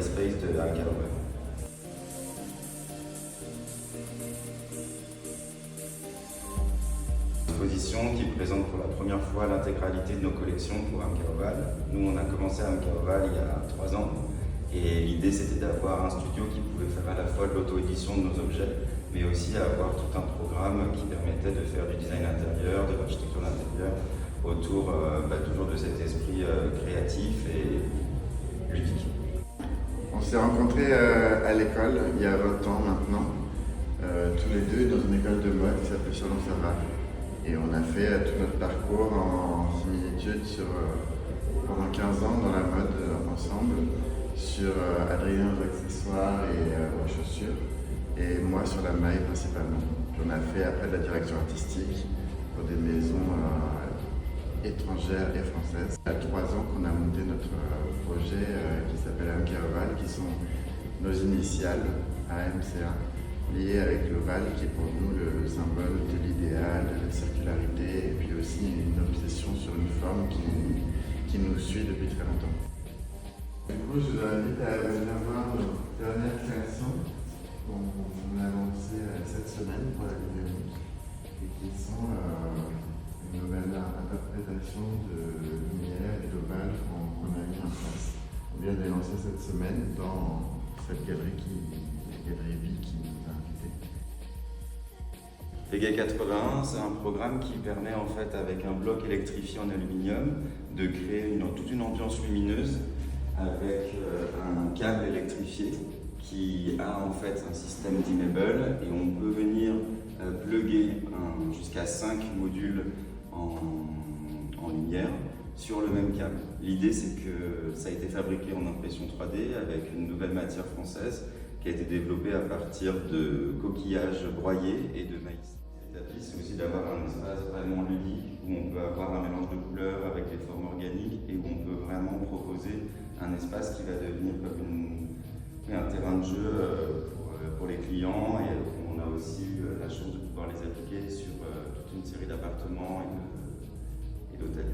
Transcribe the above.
Space de Anne-Caroline. Exposition qui présente pour la première fois l'intégralité de nos collections pour Anne-Caroline. Nous, on a commencé à Anne-Caroline il y a 3 ans et l'idée c'était d'avoir un studio qui pouvait faire à la fois de l'auto-édition de nos objets, mais aussi avoir tout un programme qui permettait de faire du design intérieur, de l'architecture d'intérieur, autour toujours de cet esprit créatif et ludique. On s'est rencontrés à l'école il y a 20 ans maintenant, tous les deux dans une école de mode qui s'appelle Chalon-Serval. Et on a fait tout notre parcours en similitude pendant 15 ans dans la mode ensemble, sur Adrien aux accessoires et aux chaussures, et moi sur la maille principalement. On a fait après de la direction artistique pour des maisons étrangères et françaises. Il y a 3 ans qu'on a monté notre projet qui s'appelle Anne-Caroline, qui sont nos initiales AMCA, liées avec l'ovale qui est pour nous le symbole de l'idéal, de la circularité, et puis aussi une obsession sur une forme qui nous suit depuis très longtemps. Du coup, je vous invite à venir voir nos dernières créations qu'on a lancées cette semaine pour la vidéo, et qui sont une nouvelle interprétation de lumière et d'ovale qu'on a mis en place. On vient de les lancer cette semaine dans cette galerie la galerie B qui nous a invités. Vega 80, c'est un programme qui permet en fait, avec un bloc électrifié en aluminium, de créer toute une ambiance lumineuse avec un câble électrifié qui a en fait un système d'enable, et on peut venir plugger jusqu'à 5 modules en lumière sur le même câble. L'idée, c'est que ça a été fabriqué en impression 3D avec une nouvelle matière française qui a été développée à partir de coquillages broyés et de maïs. Cet tapis, c'est aussi d'avoir un espace vraiment ludique où on peut avoir un mélange de couleurs avec des formes organiques et où on peut vraiment proposer un espace qui va devenir comme un terrain de jeu pour les clients, et on a aussi eu la chance de pouvoir les appliquer sur toute une série d'appartements et d'hôtels.